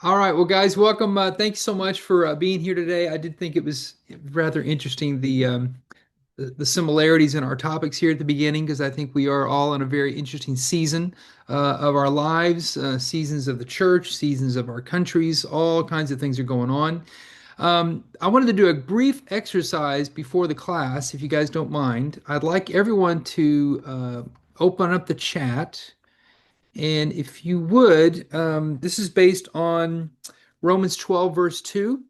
All right, well, guys, welcome. Thanks so much for being here today. I did think it was rather interesting the similarities in our topics here at the beginning because I think we are all in a very interesting season of our lives, seasons of the church, seasons of our countries. All kinds of things are going on. I wanted to do a brief exercise before the class, if you guys don't mind. I'd like everyone to open up the chat. And if you would, this is based on Romans 12, verse 2,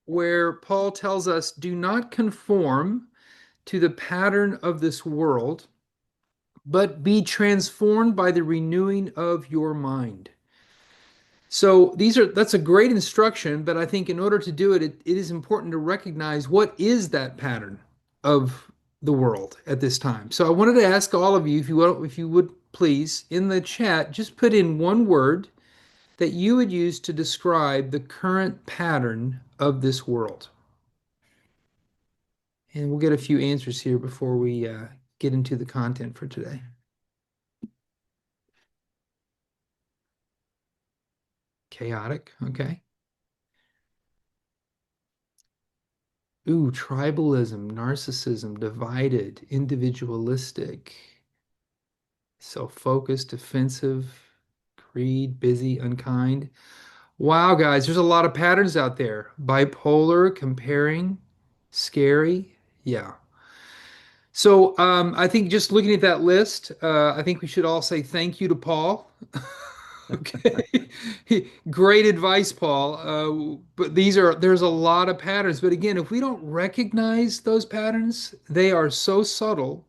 where Paul tells us, do not conform to the pattern of this world, but be transformed by the renewing of your mind. So that's a great instruction, but I think in order to do it, it is important to recognize what is that pattern of the world at this time. So I wanted to ask all of you, if you would please, in the chat, just put in one word that you would use to describe the current pattern of this world. And we'll get a few answers here before we get into the content for today. Chaotic, okay. Ooh, tribalism, narcissism, divided, individualistic, self-focused, defensive, greed, busy, unkind. Wow, guys, there's a lot of patterns out there. Bipolar, comparing, scary. Yeah. So I think just looking at that list, I think we should all say thank you to Paul. Okay. Great advice, Paul. But there's a lot of patterns. But again, if we don't recognize those patterns, they are so subtle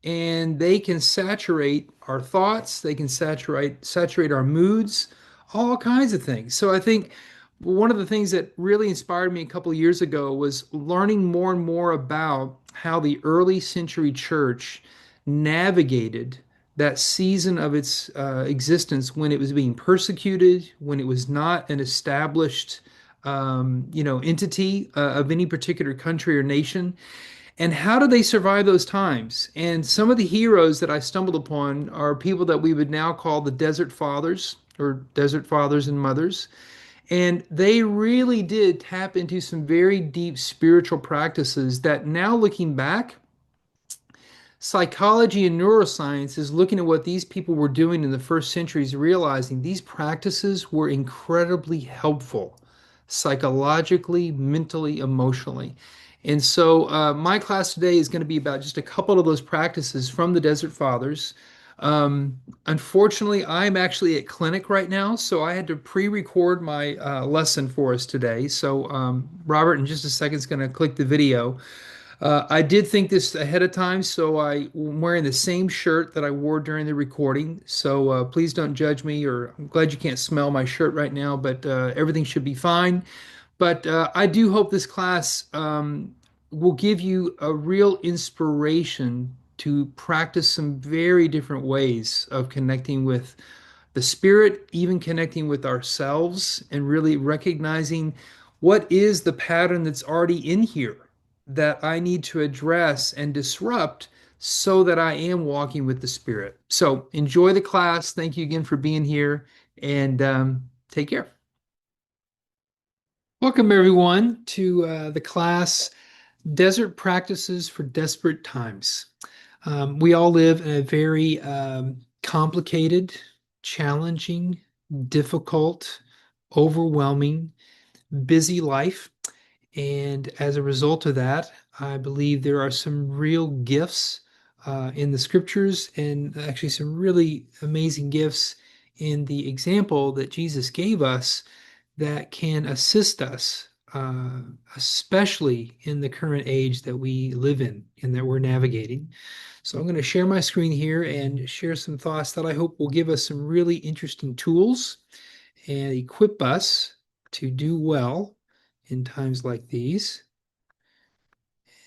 and they can saturate our thoughts, they can saturate our moods, all kinds of things. So I think one of the things that really inspired me a couple of years ago was learning more and more about how the early century church navigated that season of its existence when it was being persecuted, when it was not an established entity of any particular country or nation. And how do they survive those times? And some of the heroes that I stumbled upon are people that we would now call the Desert Fathers or Desert Fathers and Mothers. And they really did tap into some very deep spiritual practices that now looking back, psychology and neuroscience is looking at what these people were doing in the first centuries, realizing these practices were incredibly helpful psychologically, mentally, emotionally. And so, my class today is going to be about just a couple of those practices from the Desert Fathers. Unfortunately, I'm actually at clinic right now, so I had to pre-record my lesson for us today. So, Robert, in just a second, is going to click the video. I did think this ahead of time, so I'm wearing the same shirt that I wore during the recording. So please don't judge me, or I'm glad you can't smell my shirt right now, but everything should be fine. But I do hope this class will give you a real inspiration to practice some very different ways of connecting with the spirit, even connecting with ourselves, and really recognizing what is the pattern that's already in here that I need to address and disrupt so that I am walking with the spirit. So enjoy the class. Thank you again for being here and take care. Welcome, everyone, to the class Desert Practices for Desperate Times. We all live in a very complicated, challenging, difficult, overwhelming, busy life. And as a result of that, I believe there are some real gifts in the scriptures and actually some really amazing gifts in the example that Jesus gave us that can assist us, especially in the current age that we live in and that we're navigating. So I'm going to share my screen here and share some thoughts that I hope will give us some really interesting tools and equip us to do well in times like these.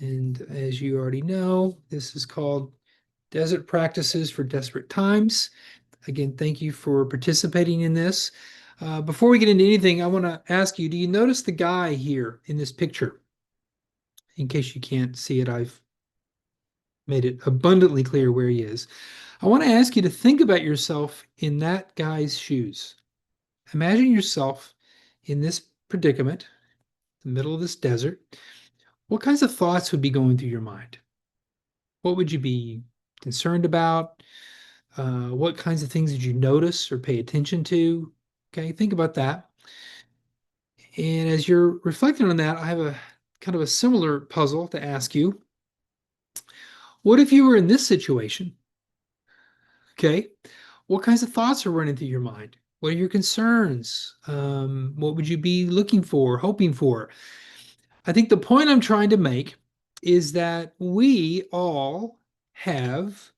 And as you already know, this is called Desert Practices for Desperate Times. Again, thank you for participating in this. Before we get into anything, I want to ask you, do you notice the guy here in this picture? In case you can't see it, I've made it abundantly clear where he is. I want to ask you to think about yourself in that guy's shoes. Imagine yourself in this predicament, the middle of this desert, what kinds of thoughts would be going through your mind? What would you be concerned about? What kinds of things did you notice or pay attention to? Okay, think about that. And as you're reflecting on that, I have a kind of a similar puzzle to ask you. What if you were in this situation? Okay, what kinds of thoughts are running through your mind? What are your concerns? What would you be looking for, hoping for? I think the point I'm trying to make is that we all have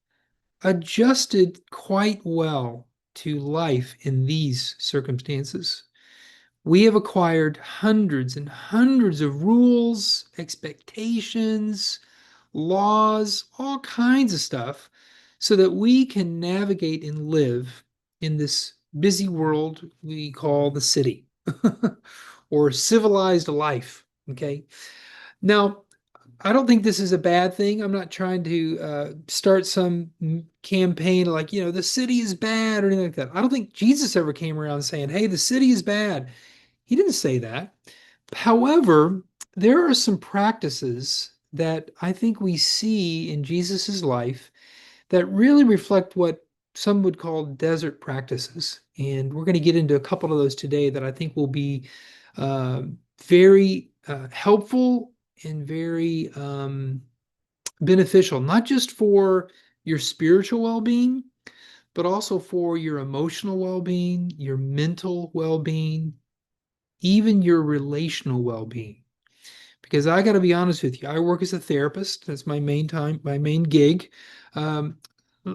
adjusted quite well to life in these circumstances. We have acquired hundreds and hundreds of rules, expectations, laws, all kinds of stuff, so that we can navigate and live in this busy world we call the city or civilized life. Okay. Now, I don't think this is a bad thing. I'm not trying to start some campaign like, the city is bad or anything like that. I don't think Jesus ever came around saying, hey, the city is bad. He didn't say that. However, there are some practices that I think we see in Jesus's life that really reflect what some would call desert practices. And we're going to get into a couple of those today that I think will be uh, very helpful and very beneficial, not just for your spiritual well being, but also for your emotional well being, your mental well being, even your relational well being. Because I got to be honest with you, I work as a therapist. That's my main time, my main gig. Um,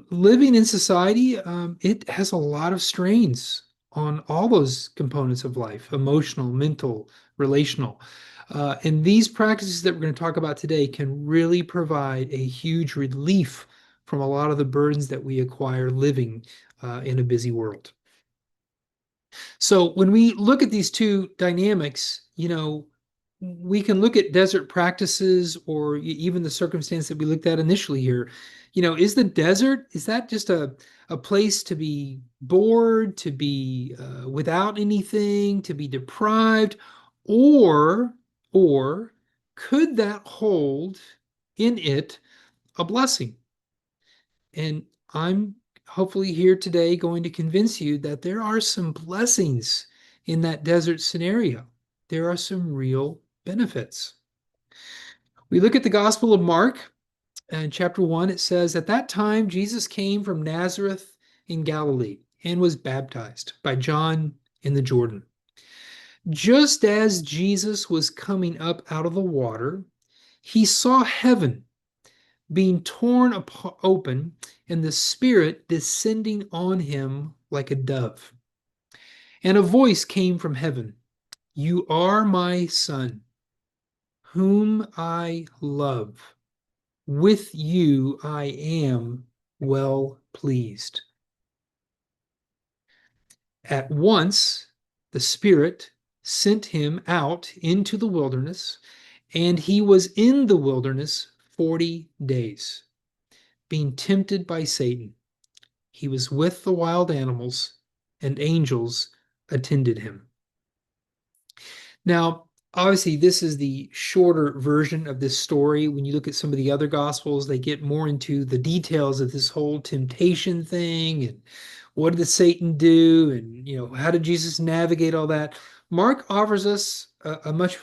Living in society, it has a lot of strains on all those components of life: emotional, mental, relational. And these practices that we're going to talk about today can really provide a huge relief from a lot of the burdens that we acquire living in a busy world. So when we look at these two dynamics, we can look at desert practices or even the circumstance that we looked at initially here. Is the desert, is that just a place to be bored, to be without anything, to be deprived, or or could that hold in it a blessing? And I'm hopefully here today going to convince you that there are some blessings in that desert scenario. There are some real benefits. We look at the Gospel of Mark, and chapter 1, it says, at that time, Jesus came from Nazareth in Galilee and was baptized by John in the Jordan. Just as Jesus was coming up out of the water, he saw heaven being torn open and the Spirit descending on him like a dove. And a voice came from heaven: You are my Son, whom I love. With you I am well pleased. At once the Spirit sent him out into the wilderness, and he was in the wilderness 40 days, being tempted by Satan. He was with the wild animals, and angels attended him. Now, obviously, this is the shorter version of this story. When you look at some of the other gospels, they get more into the details of this whole temptation thing and what did Satan do, and how did Jesus navigate all that. Mark offers us a much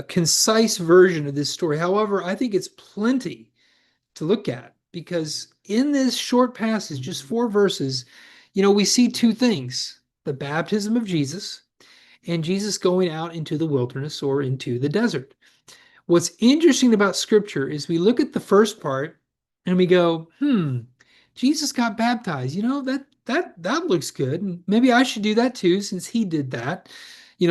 concise version of this story. However, I think it's plenty to look at because in this short passage, just 4 verses, we see two things: the baptism of Jesus and Jesus going out into the wilderness or into the desert. What's interesting about scripture is we look at the first part and we go, Jesus got baptized. That looks good. And maybe I should do that too, since he did that.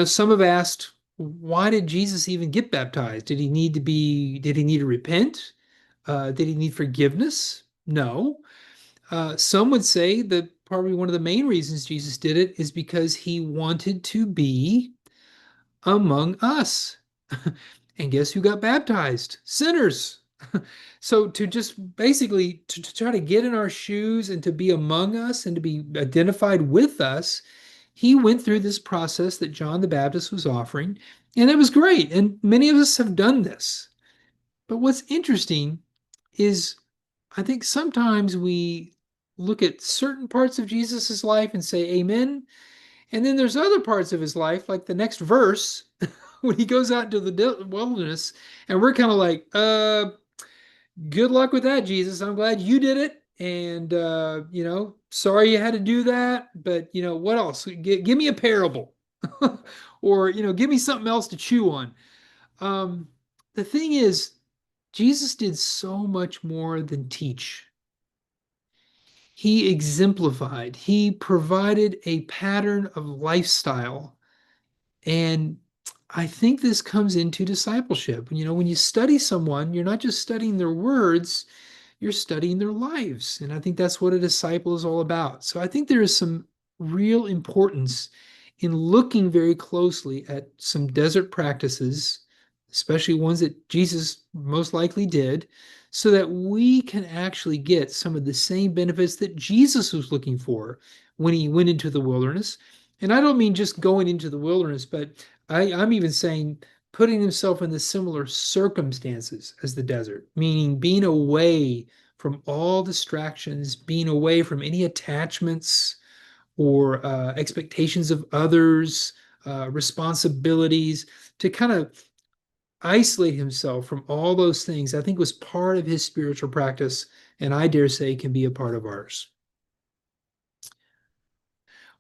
Some have asked, why did Jesus even get baptized? Did he need to repent? Did he need forgiveness? No. Some would say that probably one of the main reasons Jesus did it is because he wanted to be among us. And guess who got baptized? Sinners. So to just basically to try to get in our shoes and to be among us and to be identified with us, he went through this process that John the Baptist was offering, and it was great. And many of us have done this. But what's interesting is I think sometimes we look at certain parts of Jesus's life and say, Amen. And then there's other parts of his life, like the next verse, when he goes out into the wilderness, and we're kind of like, good luck with that, Jesus. I'm glad you did it. And, sorry you had to do that. But, what else? Give me a parable or, give me something else to chew on. Um, the thing is, Jesus did so much more than teach. He exemplified, he provided a pattern of lifestyle. And I think this comes into discipleship. When you study someone, you're not just studying their words, you're studying their lives. And I think that's what a disciple is all about. So I think there is some real importance in looking very closely at some desert practices, especially ones that Jesus most likely did, so that we can actually get some of the same benefits that Jesus was looking for when he went into the wilderness. And I don't mean just going into the wilderness, but I'm even saying putting himself in the similar circumstances as the desert, meaning being away from all distractions, being away from any attachments or expectations of others, responsibilities, to kind of isolate himself from all those things, I think was part of his spiritual practice, and I dare say can be a part of ours.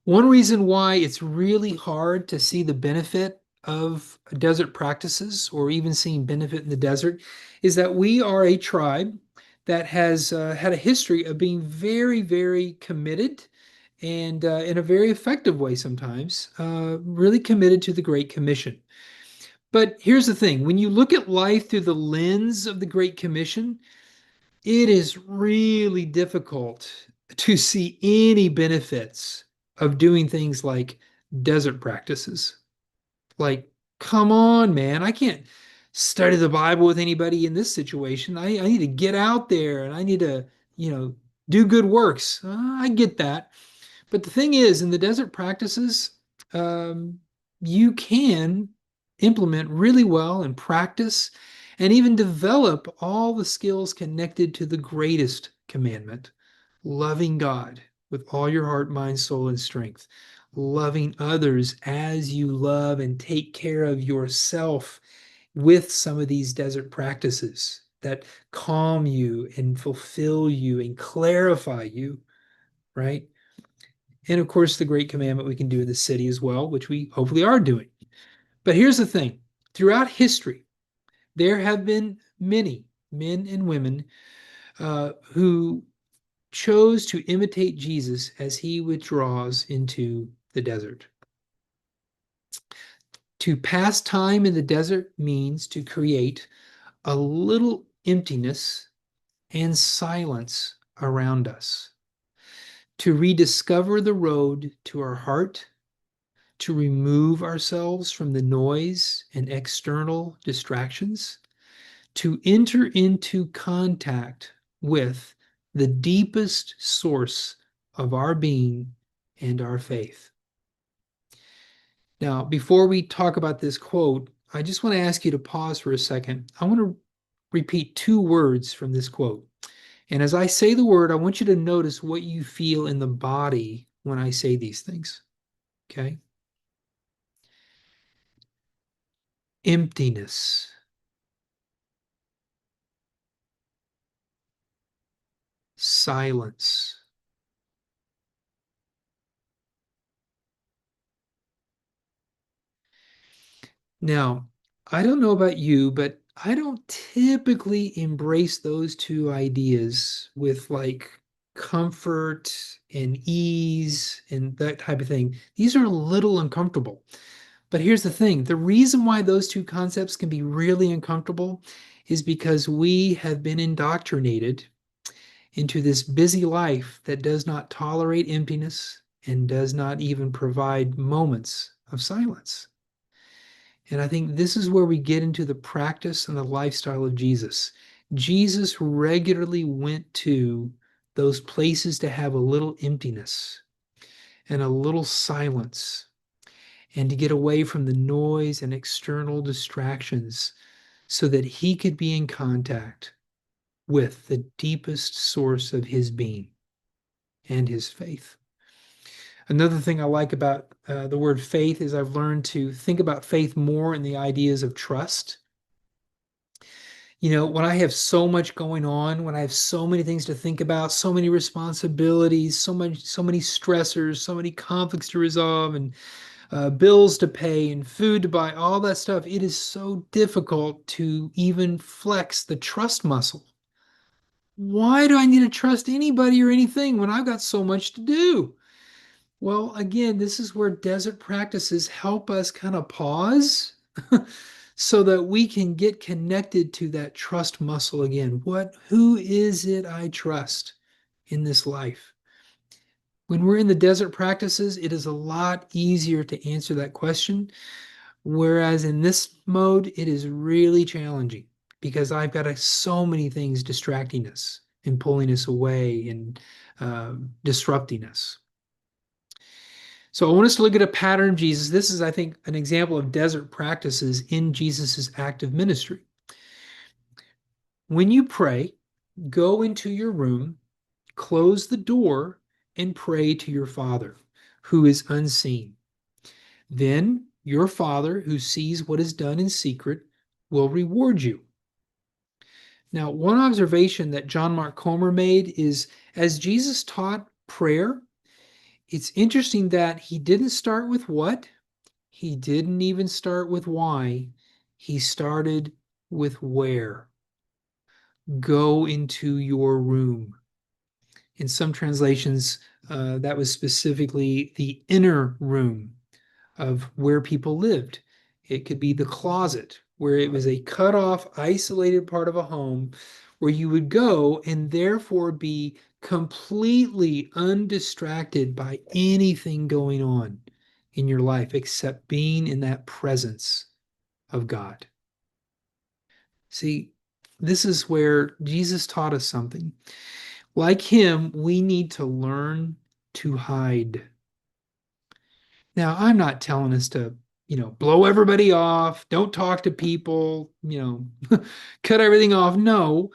One reason why it's really hard to see the benefit of desert practices or even seeing benefit in the desert is that we are a tribe that has had a history of being very, very committed and in a very effective way sometimes, really committed to the Great Commission. But here's the thing, when you look at life through the lens of the Great Commission, it is really difficult to see any benefits of doing things like desert practices. Like, come on, man, I can't study the Bible with anybody in this situation. I need to get out there and I need to, do good works. I get that. But the thing is, in the desert practices, um, you can implement really well and practice and even develop all the skills connected to the greatest commandment, loving God with all your heart, mind, soul, and strength, loving others as you love and take care of yourself with some of these desert practices that calm you and fulfill you and clarify you, right? And of course, the great commandment we can do in the city as well, which we hopefully are doing. But here's the thing, throughout history, there have been many men and women who chose to imitate Jesus as he withdraws into the desert. To pass time in the desert means to create a little emptiness and silence around us, to rediscover the road to our heart, to remove ourselves from the noise and external distractions, to enter into contact with the deepest source of our being and our faith. Now, before we talk about this quote, I just want to ask you to pause for a second. I want to repeat two words from this quote. And as I say the word, I want you to notice what you feel in the body when I say these things. Okay? Emptiness, silence. Now, I don't know about you, but I don't typically embrace those two ideas with like comfort and ease and that type of thing. These are a little uncomfortable. But here's the thing, the reason why those two concepts can be really uncomfortable is because we have been indoctrinated into this busy life that does not tolerate emptiness and does not even provide moments of silence. And I think this is where we get into the practice and the lifestyle of Jesus. Jesus regularly went to those places to have a little emptiness. and a little silence, and to get away from the noise and external distractions so that he could be in contact with the deepest source of his being and his faith. Another thing I like about the word faith is I've learned to think about faith more in the ideas of trust. When I have so much going on, when I have so many things to think about, so many responsibilities, so many stressors, so many conflicts to resolve, and bills to pay and food to buy, all that stuff, it is so difficult to even flex the trust muscle. Why do I need to trust anybody or anything when I've got so much to do? Well, again, this is where desert practices help us kind of pause so that we can get connected to that trust muscle again. Who is it I trust in this life? When we're in the desert practices, it is a lot easier to answer that question. Whereas in this mode, it is really challenging because I've got so many things distracting us and pulling us away and disrupting us. So I want us to look at a pattern of Jesus. This is, I think, an example of desert practices in Jesus's active ministry. When you pray, go into your room, close the door, and pray to your Father, who is unseen. Then your Father, who sees what is done in secret, will reward you. Now, one observation that John Mark Comer made is as Jesus taught prayer, it's interesting that he didn't start with what, he didn't even start with why, he started with where. Go into your room. In some translations, that was specifically the inner room of where people lived. It could be the closet, where it was a cut off, isolated part of a home where you would go and therefore be completely undistracted by anything going on in your life except being in that presence of God. See, this is where Jesus taught us something. Like him, we need to learn to hide. Now, I'm not telling us to, blow everybody off, don't talk to people, cut everything off. No,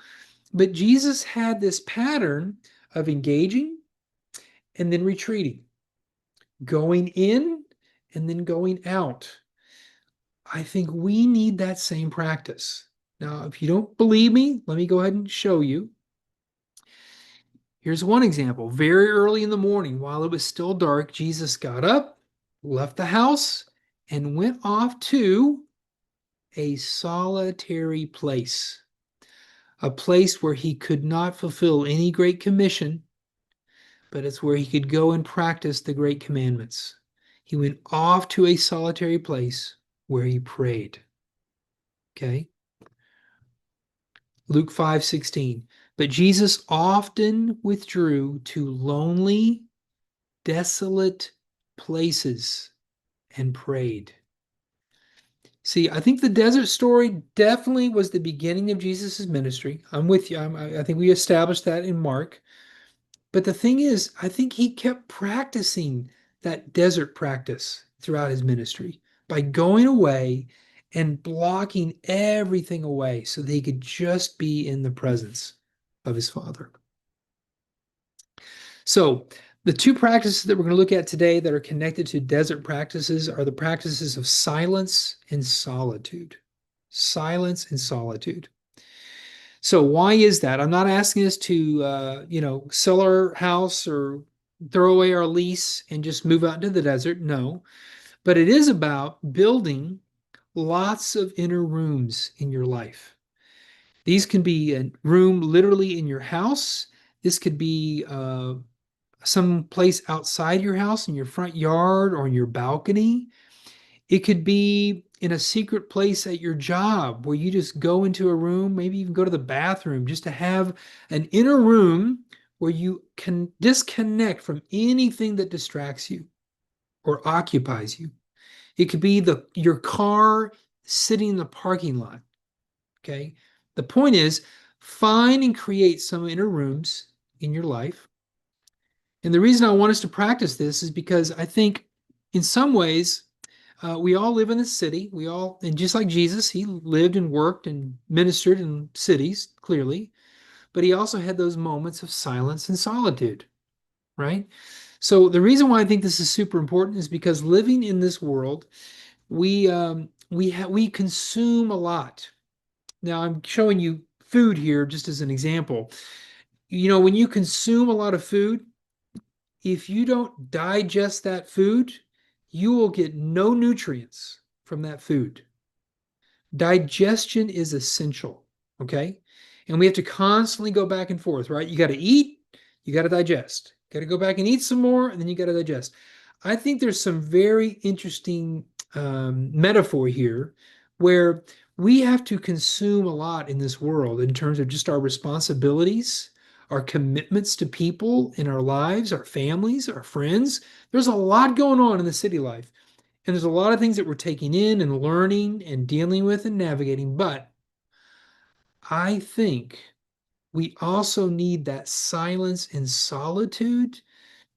but Jesus had this pattern of engaging and then retreating, going in and then going out. I think we need that same practice. Now, if you don't believe me, let me go ahead and show you. Here's one example. Very early in the morning, while it was still dark, Jesus got up, left the house, and went off to a solitary place, a place where he could not fulfill any great commission, but it's where he could go and practice the great commandments. He went off to a solitary place where he prayed. Okay? Luke 5:16. But Jesus often withdrew to lonely, desolate places and prayed. See, I think the desert story definitely was the beginning of Jesus' ministry. I'm with you. I think we established that in Mark. But the thing is, I think he kept practicing that desert practice throughout his ministry by going away and blocking everything away so that he could just be in the presence of his Father. So, the two practices that we're going to look at today that are connected to desert practices are the practices of silence and solitude. Silence and solitude. So why is that? I'm not asking us to, sell our house or throw away our lease and just move out into the desert. No, but it is about building lots of inner rooms in your life. These can be a room literally in your house. This could be some place outside your house, in your front yard or in your balcony. It could be in a secret place at your job where you just go into a room, maybe even go to the bathroom just to have an inner room where you can disconnect from anything that distracts you or occupies you. It could be your car sitting in the parking lot. Okay. The point is, find and create some inner rooms in your life And the reason I want us to practice this is because I think in some ways, we all live in the city. We all, and just like Jesus, he lived and worked and ministered in cities, clearly, but he also had those moments of silence and solitude, right? So the reason why I think this is super important is because living in this world, we consume a lot. Now I'm showing you food here just as an example. You know, when you consume a lot of food, if you don't digest that food, you will get no nutrients from that food. Digestion is essential, okay? And we have to constantly go back and forth, right? You got to eat, you got to digest. Got to go back and eat some more, and then you got to digest. I think there's some very interesting metaphor here where we have to consume a lot in this world in terms of just our responsibilities, our commitments to people in our lives, our families, our friends. There's a lot going on in the city life. And there's a lot of things that we're taking in and learning and dealing with and navigating. But I think we also need that silence and solitude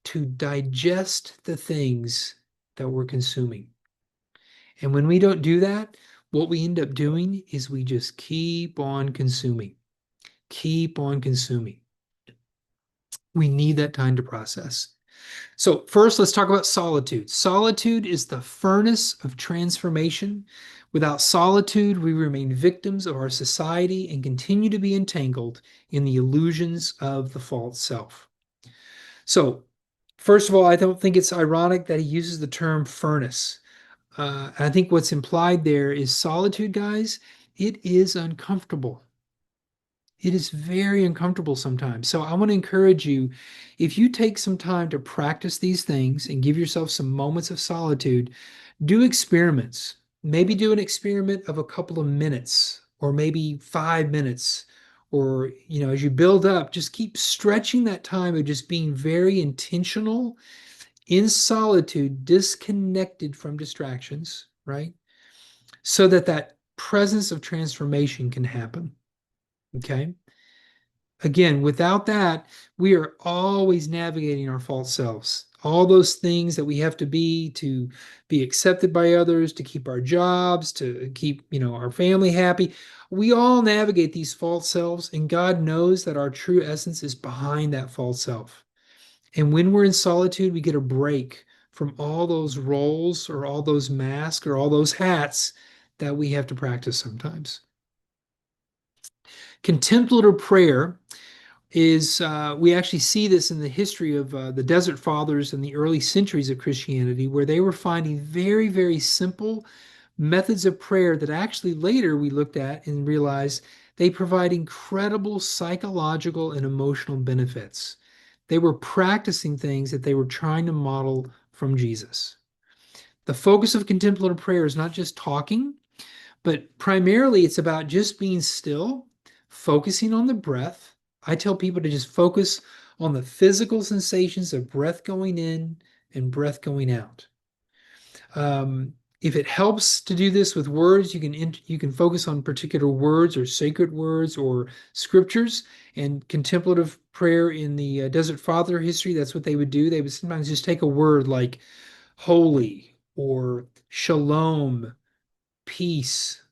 to digest the things that we're consuming. And when we don't do that, what we end up doing is we just keep on consuming, keep on consuming. We need that time to process. So, first, let's talk about solitude. Solitude is the furnace of transformation. Without solitude, we remain victims of our society and continue to be entangled in the illusions of the false self. So, first of all, I don't think it's ironic that he uses the term furnace. I think what's implied there is solitude, guys. It is uncomfortable. It is very uncomfortable sometimes. So I want to encourage you, if you take some time to practice these things and give yourself some moments of solitude, do experiments. Maybe do an experiment of a couple of minutes or maybe 5 minutes. Or, as you build up, just keep stretching that time of just being very intentional in solitude, disconnected from distractions, right? So that that presence of transformation can happen. Okay. Again, without that, we are always navigating our false selves. All those things that we have to be accepted by others, to keep our jobs, to keep, our family happy. We all navigate these false selves, and God knows that our true essence is behind that false self. And when we're in solitude, we get a break from all those roles or all those masks or all those hats that we have to practice sometimes. Contemplative prayer is we actually see this in the history of the Desert Fathers in the early centuries of Christianity, where they were finding very, very simple methods of prayer that actually later we looked at and realized they provide incredible psychological and emotional benefits. They were practicing things that they were trying to model from Jesus. The focus of contemplative prayer is not just talking, but primarily it's about just being still, focusing on the breath. I tell people to just focus on the physical sensations of breath going in and breath going out. If it helps to do this with words, you can focus on particular words or sacred words or scriptures. And contemplative prayer in the Desert Father history, that's what they would do. They would sometimes just take a word like holy or shalom, peace,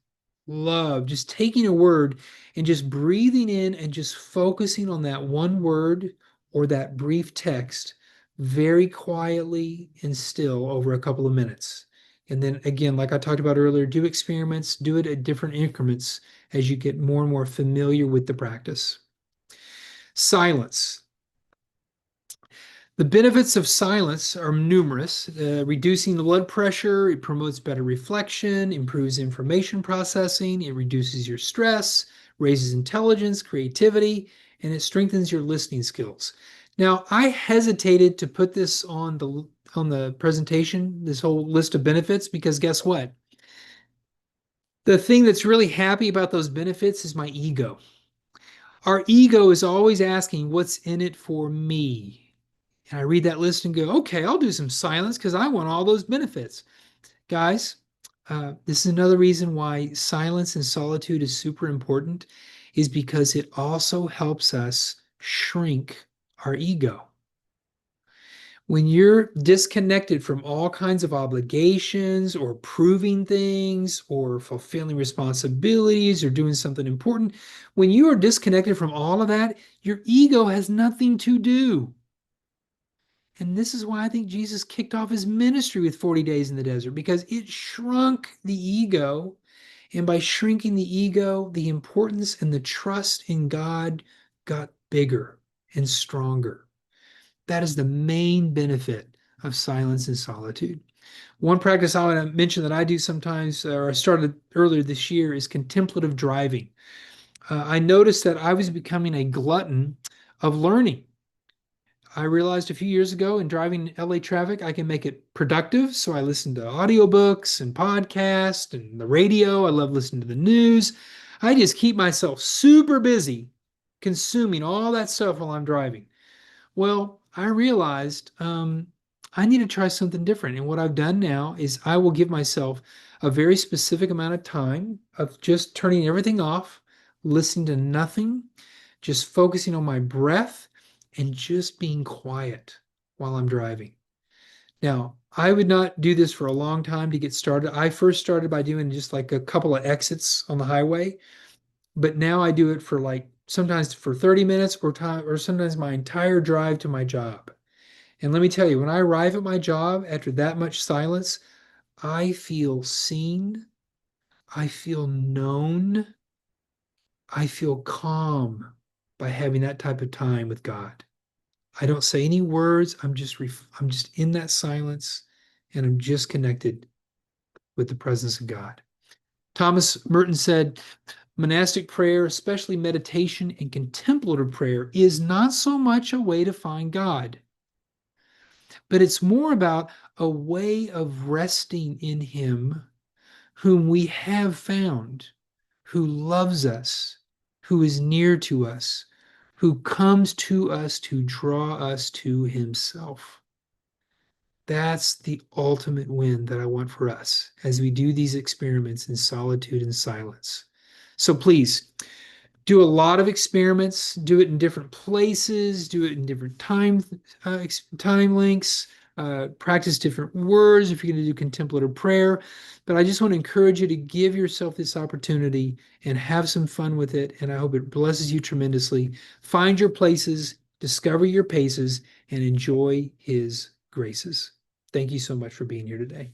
love, just taking a word and just breathing in and just focusing on that one word or that brief text very quietly and still over a couple of minutes. And then again, like I talked about earlier, do experiments, do it at different increments as you get more and more familiar with the practice. Silence. The benefits of silence are numerous. Reducing the blood pressure, it promotes better reflection, improves information processing, it reduces your stress, raises intelligence, creativity, and it strengthens your listening skills. Now, I hesitated to put this on the presentation, this whole list of benefits, because guess what? The thing that's really happy about those benefits is my ego. Our ego is always asking, what's in it for me? And I read that list and go, okay, I'll do some silence because I want all those benefits. Guys, this is another reason why silence and solitude is super important, is because it also helps us shrink our ego. When you're disconnected from all kinds of obligations or proving things or fulfilling responsibilities or doing something important, when you are disconnected from all of that, your ego has nothing to do. And this is why I think Jesus kicked off his ministry with 40 days in the desert, because it shrunk the ego. And by shrinking the ego, the importance and the trust in God got bigger and stronger. That is the main benefit of silence and solitude. One practice I want to mention that I do sometimes, or I started earlier this year, is contemplative driving. I noticed that I was becoming a glutton of learning. I realized a few years ago in driving LA traffic, I can make it productive. So I listen to audiobooks and podcasts and the radio. I love listening to the news. I just keep myself super busy consuming all that stuff while I'm driving. Well, I realized I need to try something different. And what I've done now is I will give myself a very specific amount of time of just turning everything off, listening to nothing, just focusing on my breath and just being quiet while I'm driving. Now, I would not do this for a long time to get started. I first started by doing just like a couple of exits on the highway, but now I do it for like sometimes for 30 minutes or sometimes my entire drive to my job. And let me tell you, when I arrive at my job after that much silence, I feel seen, I feel known, I feel calm by having that type of time with God. I don't say any words. I'm just in that silence and I'm just connected with the presence of God. Thomas Merton said, monastic prayer, especially meditation and contemplative prayer, is not so much a way to find God, but it's more about a way of resting in Him whom we have found, who loves us, who is near to us, who comes to us to draw us to Himself. That's the ultimate win that I want for us as we do these experiments in solitude and silence. So please do a lot of experiments, do it in different places, do it in different time lengths, practice different words if you're going to do contemplative prayer. But I just want to encourage you to give yourself this opportunity and have some fun with it. And I hope it blesses you tremendously. Find your places, discover your paces, and enjoy His graces. Thank you so much for being here today.